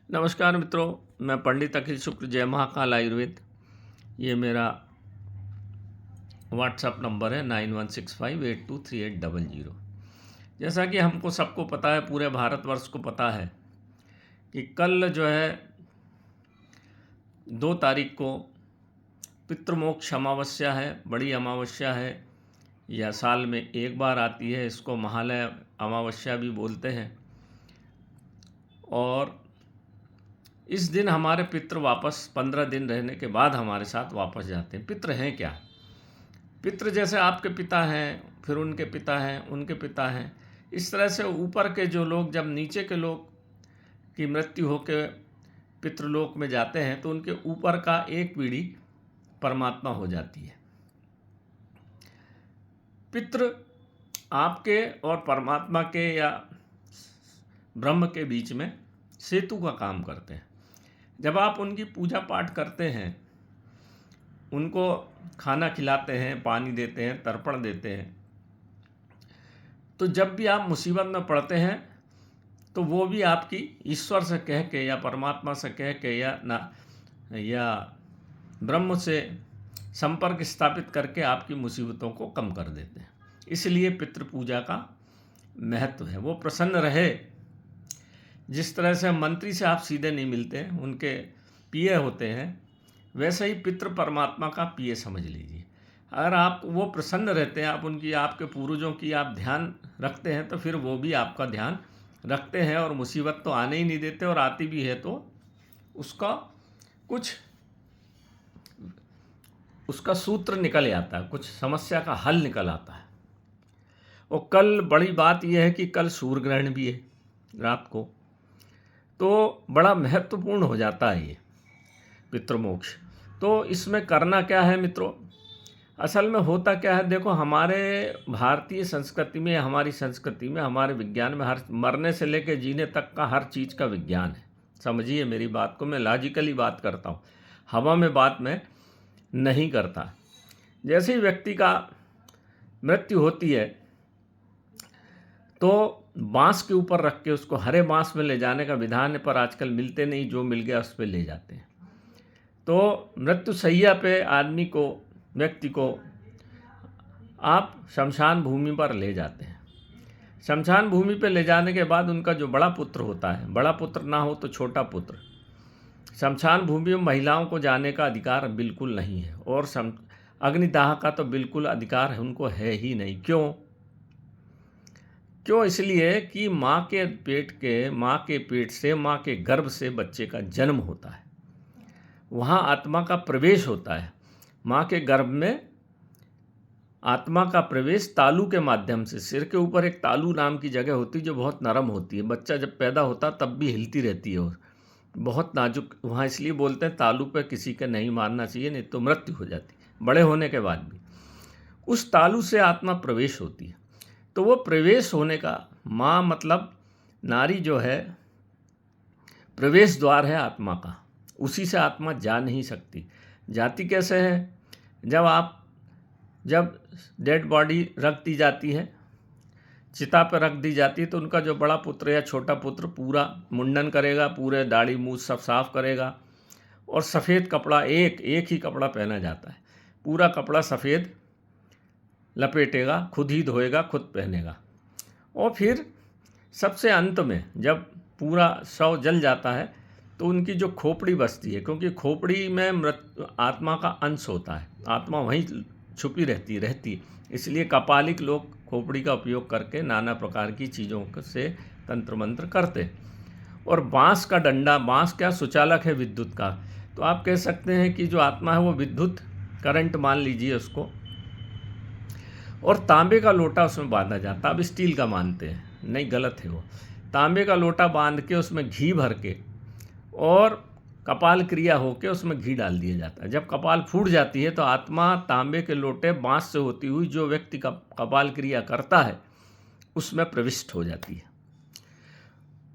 नमस्कार मित्रों, मैं पंडित अखिल शुक्ल, जय महाकाल आयुर्वेद। ये मेरा व्हाट्सएप नंबर है 9165823800। जैसा कि हमको सबको पता है, पूरे भारतवर्ष को पता है कि कल जो है 2 तारीख को पितृमोक्ष अमावस्या है, बड़ी अमावस्या है। यह साल में एक बार आती है, इसको महालय अमावस्या भी बोलते हैं। और इस दिन हमारे पितृ वापस 15 दिन रहने के बाद हमारे साथ वापस जाते हैं। पितृ हैं क्या? पितृ जैसे आपके पिता हैं, फिर उनके पिता हैं, उनके पिता हैं। इस तरह से ऊपर के जो लोग, जब नीचे के लोग की मृत्यु होकर पितृलोक में जाते हैं तो उनके ऊपर का एक पीढ़ी परमात्मा हो जाती है। पितृ आपके और परमात्मा के या ब्रह्म के बीच में सेतु का काम करते हैं। जब आप उनकी पूजा पाठ करते हैं, उनको खाना खिलाते हैं, पानी देते हैं, तर्पण देते हैं, तो जब भी आप मुसीबत में पड़ते हैं तो वो भी आपकी ईश्वर से कह के या परमात्मा से कह के या ब्रह्म से संपर्क स्थापित करके आपकी मुसीबतों को कम कर देते हैं। इसलिए पितृ पूजा का महत्व है। वो प्रसन्न रहे। जिस तरह से मंत्री से आप सीधे नहीं मिलते हैं, उनके पीए होते हैं, वैसे ही पितृ परमात्मा का पीए समझ लीजिए। अगर आप वो प्रसन्न रहते हैं, आप उनकी, आपके पूर्वजों की आप ध्यान रखते हैं, तो फिर वो भी आपका ध्यान रखते हैं और मुसीबत तो आने ही नहीं देते, और आती भी है तो उसका सूत्र निकल आता है, कुछ समस्या का हल निकल आता है। और कल बड़ी बात यह है कि कल सूर्य ग्रहण भी है रात को, तो बड़ा महत्वपूर्ण हो जाता है ये पितृमोक्ष। तो इसमें करना क्या है मित्रों? असल में होता क्या है, देखो, हमारे भारतीय संस्कृति में, हमारी संस्कृति में, हमारे विज्ञान में, हर मरने से लेकर जीने तक का हर चीज़ का विज्ञान है। समझिए मेरी बात को, मैं लॉजिकली बात करता हूँ, हवा में बात मैं नहीं करता। जैसे ही व्यक्ति का मृत्यु होती है तो बांस के ऊपर रख के उसको हरे बांस में ले जाने का विधान है, पर आजकल मिलते नहीं, जो मिल गया उस पर ले जाते हैं। तो मृत्युशैया पे आदमी को, व्यक्ति को आप शमशान भूमि पर ले जाते हैं। शमशान भूमि पे ले जाने के बाद उनका जो बड़ा पुत्र होता है, बड़ा पुत्र ना हो तो छोटा पुत्र, शमशान भूमि में महिलाओं को जाने का अधिकार बिल्कुल नहीं है, और अग्निदाह का तो बिल्कुल अधिकार उनको है ही नहीं। क्यों? इसलिए कि माँ के पेट से, माँ के गर्भ से बच्चे का जन्म होता है, वहाँ आत्मा का प्रवेश होता है। माँ के गर्भ में आत्मा का प्रवेश तालू के माध्यम से, सिर के ऊपर एक तालू नाम की जगह होती है जो बहुत नरम होती है। बच्चा जब पैदा होता तब भी हिलती रहती है और बहुत नाजुक। वहाँ इसलिए बोलते हैं तालू पे किसी का नहीं मारना चाहिए, नहीं तो मृत्यु हो जाती, बड़े होने के बाद भी। उस तालू से आत्मा प्रवेश होती है। तो वो प्रवेश होने का, माँ मतलब नारी जो है प्रवेश द्वार है आत्मा का, उसी से आत्मा जा नहीं सकती। जाती कैसे है? जब डेड बॉडी रख दी जाती है, चिता पर रख दी जाती है, तो उनका जो बड़ा पुत्र या छोटा पुत्र पूरा मुंडन करेगा, पूरे दाढ़ी मूछ सब साफ करेगा, और सफ़ेद कपड़ा, एक ही कपड़ा पहना जाता है, पूरा कपड़ा सफ़ेद लपेटेगा, खुद ही धोएगा, खुद पहनेगा। और फिर सबसे अंत में जब पूरा शव जल जाता है तो उनकी जो खोपड़ी बचती है, क्योंकि खोपड़ी में आत्मा का अंश होता है, आत्मा वहीं छुपी रहती है, इसलिए कपालिक लोग खोपड़ी का उपयोग करके नाना प्रकार की चीज़ों से तंत्र मंत्र करते। और बांस का डंडा, बांस क्या सुचालक है विद्युत का, तो आप कह सकते हैं कि जो आत्मा है वो विद्युत करंट मान लीजिए उसको, और तांबे का लोटा उसमें बांधा जाता। अब स्टील का मानते हैं, नहीं, गलत है वो। तांबे का लोटा बांध के उसमें घी भर के और कपाल क्रिया होके उसमें घी डाल दिया जाता है। जब कपाल फूट जाती है तो आत्मा तांबे के लोटे बांस से होती हुई जो व्यक्ति का कपाल क्रिया करता है उसमें प्रविष्ट हो जाती है,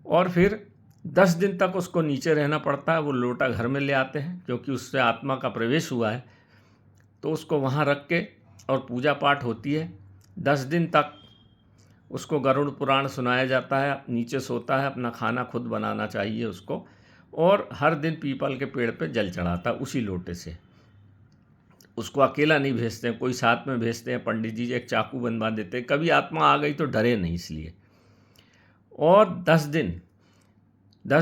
और फिर 10 दिन तक उसको नीचे रहना पड़ता है। वो लोटा घर में ले आते हैं, क्योंकि उससे आत्मा का प्रवेश हुआ है, तो उसको वहाँ रख के और पूजा पाठ होती है। 10 दिन तक उसको गरुड़ पुराण सुनाया जाता है, नीचे सोता है, अपना खाना खुद बनाना चाहिए उसको, और हर दिन पीपल के पेड़ पे जल चढ़ाता उसी लोटे से। उसको अकेला नहीं भेजते हैं, कोई साथ में भेजते हैं, पंडित जी एक चाकू बनवा देते हैं, कभी आत्मा आ गई तो डरे नहीं इसलिए। और 10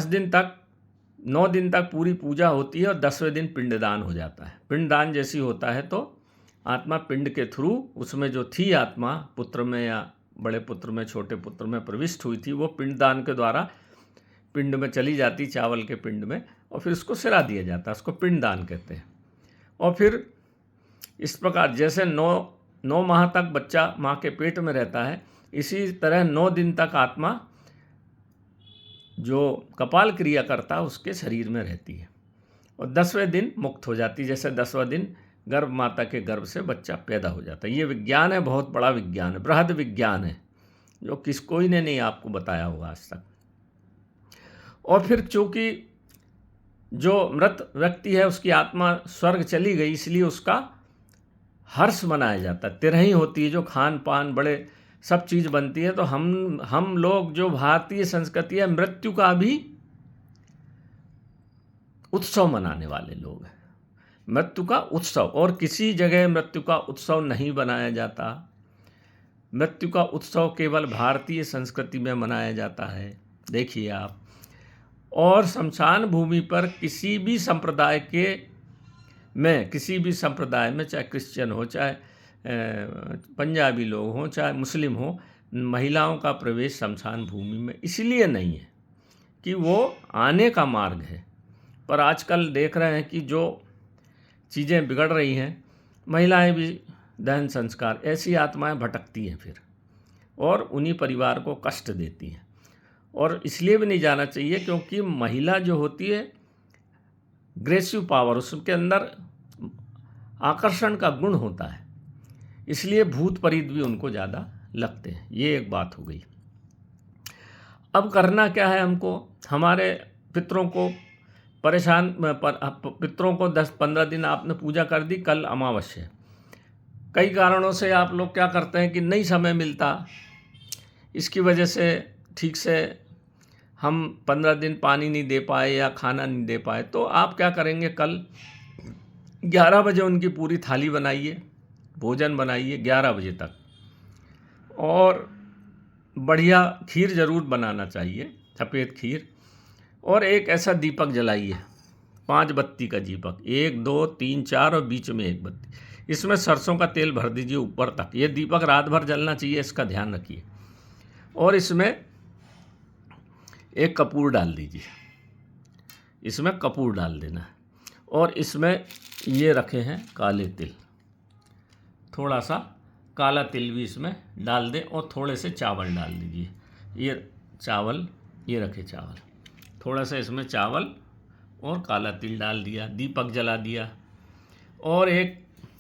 दिन तक 9 दिन तक पूरी पूजा होती है और 10वें दिन पिंडदान हो जाता है। पिंडदान जैसी होता है तो आत्मा पिंड के थ्रू, उसमें जो थी आत्मा पुत्र में या बड़े पुत्र में छोटे पुत्र में प्रविष्ट हुई थी, वो पिंडदान के द्वारा पिंड में चली जाती, चावल के पिंड में, और फिर उसको सिरा दिया जाता है, उसको पिंडदान कहते हैं। और फिर इस प्रकार जैसे 9 माह तक बच्चा माँ के पेट में रहता है, इसी तरह 9 दिन तक आत्मा जो कपाल क्रिया करता है उसके शरीर में रहती है और 10वें दिन मुक्त हो जाती है। जैसे 10वां दिन गर्भ माता के गर्भ से बच्चा पैदा हो जाता है। ये विज्ञान है, बहुत बड़ा विज्ञान है, बृहद विज्ञान है, जो कोई ने नहीं आपको बताया होगा आज तक। और फिर चूँकि जो मृत व्यक्ति है उसकी आत्मा स्वर्ग चली गई, इसलिए उसका हर्ष मनाया जाता है। तिरही होती है, जो खान पान बड़े सब चीज़ बनती है। तो हम लोग जो भारतीय संस्कृति है, मृत्यु का भी उत्सव मनाने वाले लोग हैं। मृत्यु का उत्सव, और किसी जगह मृत्यु का उत्सव नहीं बनाया जाता। मृत्यु का उत्सव केवल भारतीय संस्कृति में मनाया जाता है, देखिए आप। और शमशान भूमि पर किसी भी संप्रदाय में, चाहे क्रिश्चियन हो, चाहे पंजाबी लोग हों, चाहे मुस्लिम हो, महिलाओं का प्रवेश शमशान भूमि में इसलिए नहीं है कि वो आने का मार्ग है। पर आजकल देख रहे हैं कि जो चीज़ें बिगड़ रही हैं, महिलाएं भी दहन संस्कार, ऐसी आत्माएं भटकती हैं फिर और उन्हीं परिवार को कष्ट देती हैं। और इसलिए भी नहीं जाना चाहिए क्योंकि महिला जो होती है ग्रेसिव पावर, उसके अंदर आकर्षण का गुण होता है, इसलिए भूत प्रेत भी उनको ज़्यादा लगते हैं। ये एक बात हो गई। अब करना क्या है हमको? हमारे पितरों को पितरों को 10-15 दिन आपने पूजा कर दी, कल अमावस्या है। कई कारणों से आप लोग क्या करते हैं कि नहीं समय मिलता, इसकी वजह से ठीक से हम 15 दिन पानी नहीं दे पाए या खाना नहीं दे पाए। तो आप क्या करेंगे, कल 11 बजे उनकी पूरी थाली बनाइए, भोजन बनाइए 11 बजे तक, और बढ़िया खीर ज़रूर बनाना चाहिए, सफ़ेद खीर। और एक ऐसा दीपक जलाइए, 5 बत्ती का दीपक, 1 2 3 4 और बीच में 1 बत्ती। इसमें सरसों का तेल भर दीजिए ऊपर तक। ये दीपक रात भर जलना चाहिए, इसका ध्यान रखिए। और इसमें एक कपूर डाल दीजिए, इसमें कपूर डाल देना है। और इसमें ये रखे हैं काले तिल, थोड़ा सा काला तिल भी इसमें डाल दें और थोड़े से चावल डाल दीजिए। ये चावल, ये रखे चावल, थोड़ा सा इसमें चावल और काला तिल डाल दिया, दीपक जला दिया। और एक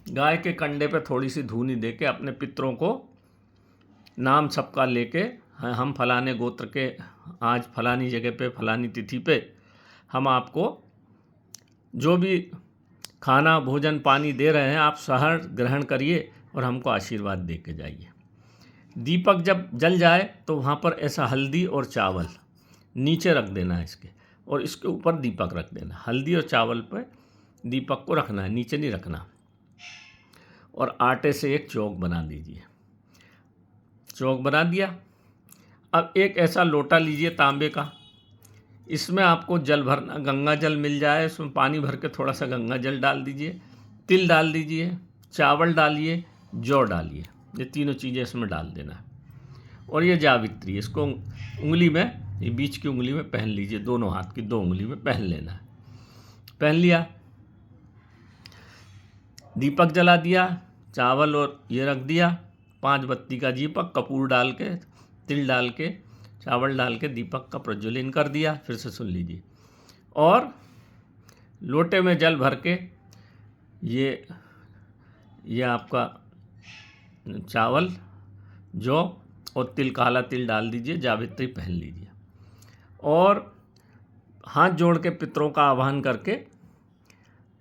गाय के कंडे पे थोड़ी सी धूनी दे के अपने पितरों को नाम सबका लेके, हम फलाने गोत्र के, आज फलानी जगह पे फलानी तिथि पे हम आपको जो भी खाना भोजन पानी दे रहे हैं, आप सहर ग्रहण करिए और हमको आशीर्वाद दे के जाइए। दीपक जब जल जाए तो वहाँ पर ऐसा हल्दी और चावल नीचे रख देना है इसके, और इसके ऊपर दीपक रख देना। हल्दी और चावल पर दीपक को रखना है, नीचे नहीं रखना। और आटे से एक चौक बना दीजिए। चौक बना दिया। अब एक ऐसा लोटा लीजिए तांबे का, इसमें आपको जल भरना, गंगा जल मिल जाए, उसमें पानी भर के थोड़ा सा गंगा जल डाल दीजिए, तिल डाल दीजिए, चावल डालिए, जौ डालिए, ये तीनों चीज़ें इसमें डाल देना है। और ये जावित्री, इसको उंगली में, ये बीच की उंगली में पहन लीजिए, दोनों हाथ की 2 उंगली में पहन लेना है। पहन लिया, दीपक जला दिया, चावल और ये रख दिया, 5 बत्ती का दीपक, कपूर डाल के, तिल डाल के, चावल डाल के दीपक का प्रज्वलन कर दिया। फिर से सुन लीजिए। और लोटे में जल भर के ये आपका चावल, जौ और तिल, काला तिल डाल दीजिए, जावित्री पहन लीजिए। और हाथ जोड़ के पितरों का आह्वान करके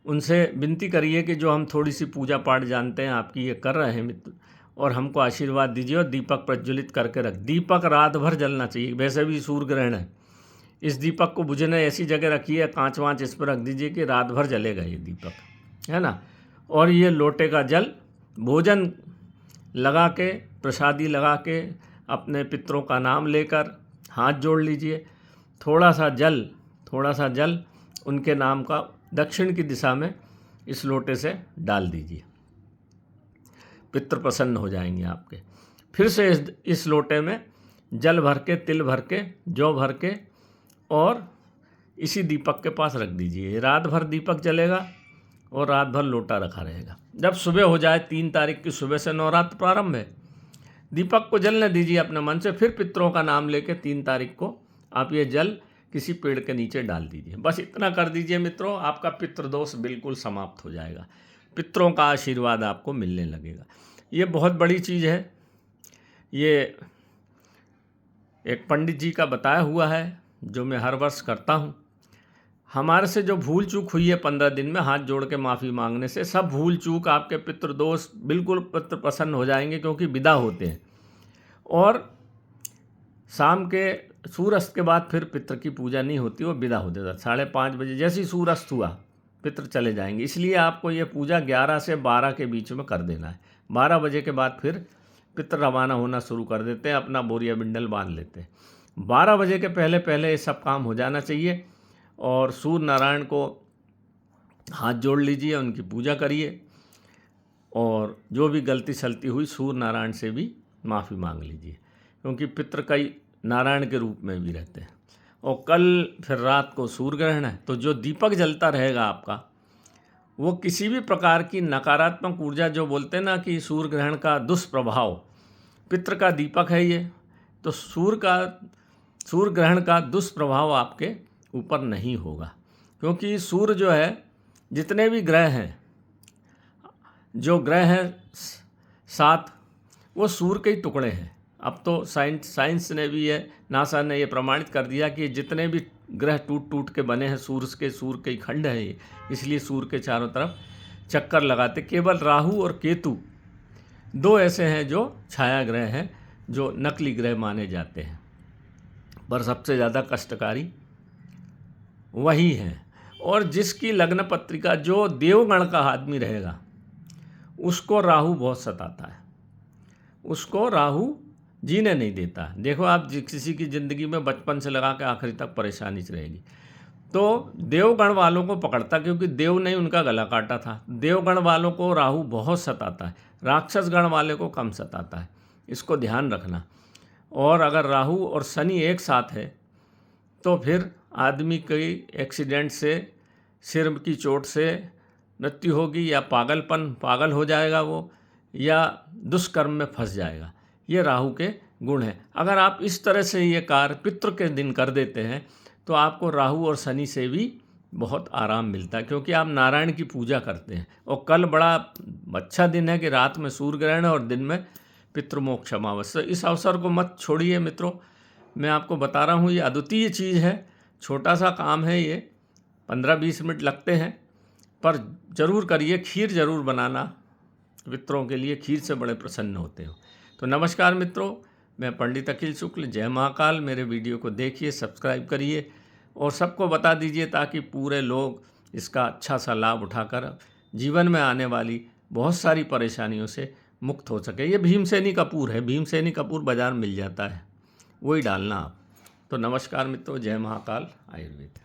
उनसे विनती करिए कि जो हम थोड़ी सी पूजा पाठ जानते हैं आपकी ये कर रहे हैं मित्र, और हमको आशीर्वाद दीजिए। और दीपक प्रज्वलित करके रख, दीपक रात भर जलना चाहिए। वैसे भी सूर्य ग्रहण है, इस दीपक को बुझने ऐसी जगह रखिए, कांच वाँच इस पर रख दीजिए कि रात भर जलेगा ये दीपक, है ना। और ये लोटे का जल भोजन लगा के, प्रसादी लगा के, अपने पितरों का नाम लेकर हाथ जोड़ लीजिए। थोड़ा सा जल उनके नाम का दक्षिण की दिशा में इस लोटे से डाल दीजिए। पितृ प्रसन्न हो जाएंगे आपके। फिर से इस लोटे में जल भर के, तिल भर के, जौ भर के और इसी दीपक के पास रख दीजिए। रात भर दीपक जलेगा और रात भर लोटा रखा रहेगा। जब सुबह हो जाए, 3 तारीख की सुबह से नवरात्र प्रारंभ है, दीपक को जलने दीजिए अपने मन से। फिर पितरों का नाम लेके 3 तारीख को आप ये जल किसी पेड़ के नीचे डाल दीजिए। बस इतना कर दीजिए मित्रों, आपका पितृदोष बिल्कुल समाप्त हो जाएगा। पितरों का आशीर्वाद आपको मिलने लगेगा। ये बहुत बड़ी चीज़ है। ये एक पंडित जी का बताया हुआ है जो मैं हर वर्ष करता हूँ। हमारे से जो भूल चूक हुई है 15 दिन में, हाथ जोड़ के माफ़ी मांगने से सब भूल चूक आपके पितृदोष बिल्कुल पितृ प्रसन्न हो जाएंगे, क्योंकि विदा होते हैं। और शाम के सूर्यास्त के बाद फिर पितृ की पूजा नहीं होती, वो विदा हो जाता। 5:30 बजे जैसे ही सूर्यास्त हुआ पितृ चले जाएंगे। इसलिए आपको ये पूजा 11 से 12 के बीच में कर देना है। 12 बजे के बाद फिर पितृ रवाना होना शुरू कर देते हैं, अपना बोरिया बिंडल बांध लेते हैं। 12 बजे के पहले पहले ये सब काम हो जाना चाहिए। और सूर्य नारायण को हाथ जोड़ लीजिए, उनकी पूजा करिए और जो भी गलती सलती हुई सूर्य नारायण से भी माफ़ी मांग लीजिए, क्योंकि पितृ कई नारायण के रूप में भी रहते हैं। और कल फिर रात को सूर्य ग्रहण है, तो जो दीपक जलता रहेगा आपका, वो किसी भी प्रकार की नकारात्मक ऊर्जा, जो बोलते हैं ना कि सूर्य ग्रहण का दुष्प्रभाव, पितृ का दीपक है ये, तो सूर्य ग्रहण का दुष्प्रभाव आपके ऊपर नहीं होगा। क्योंकि सूर्य जो है, जितने भी ग्रह हैं, जो ग्रह हैं 7, वो सूर्य के ही टुकड़े हैं। अब तो साइंस ने भी ये, नासा ने ये प्रमाणित कर दिया कि जितने भी ग्रह टूट के बने हैं सूर्य के ही खंड है ये, इसलिए सूर्य के चारों तरफ चक्कर लगाते। केवल राहु और केतु 2 ऐसे हैं जो छाया ग्रह हैं, जो नकली ग्रह माने जाते हैं, पर सबसे ज़्यादा कष्टकारी वही है। और जिसकी लग्न पत्रिका जो देवगण का आदमी रहेगा, उसको राहु बहुत सताता है, उसको राहु जीने नहीं देता। देखो आप किसी की ज़िंदगी में बचपन से लगा के आखिरी तक परेशानी रहेगी, तो देवगण वालों को पकड़ता, क्योंकि देव ने उनका गला काटा था। देवगण वालों को राहु बहुत सताता है, राक्षस गण वाले को कम सताता है, इसको ध्यान रखना। और अगर राहु और शनि एक साथ है तो फिर आदमी कई एक्सीडेंट से, सिर की चोट से मृत्यु होगी, या पागल हो जाएगा वो, या दुष्कर्म में फंस जाएगा। ये राहु के गुण हैं। अगर आप इस तरह से ये कार्य पितृ के दिन कर देते हैं तो आपको राहु और शनि से भी बहुत आराम मिलता है, क्योंकि आप नारायण की पूजा करते हैं। और कल बड़ा अच्छा दिन है कि रात में सूर्य ग्रहण है और दिन में पितृमोक्ष अमावस्या। इस अवसर को मत छोड़िए मित्रों। मैं आपको बता रहा हूँ, ये अद्वितीय चीज़ है। छोटा सा काम है ये, 15-20 मिनट लगते हैं, पर ज़रूर करिए। खीर ज़रूर बनाना, पितरों के लिए खीर से बड़े प्रसन्न होते हो। तो नमस्कार मित्रों, मैं पंडित अखिल शुक्ल, जय महाकाल। मेरे वीडियो को देखिए, सब्सक्राइब करिए और सबको बता दीजिए, ताकि पूरे लोग इसका अच्छा सा लाभ उठाकर जीवन में आने वाली बहुत सारी परेशानियों से मुक्त हो सके। ये भीमसेनी कपूर है, भीमसेनी कपूर बाज़ार मिल जाता है, वही डालना आप। तो नमस्कार मित्रों, जय महाकाल आयुर्वेद।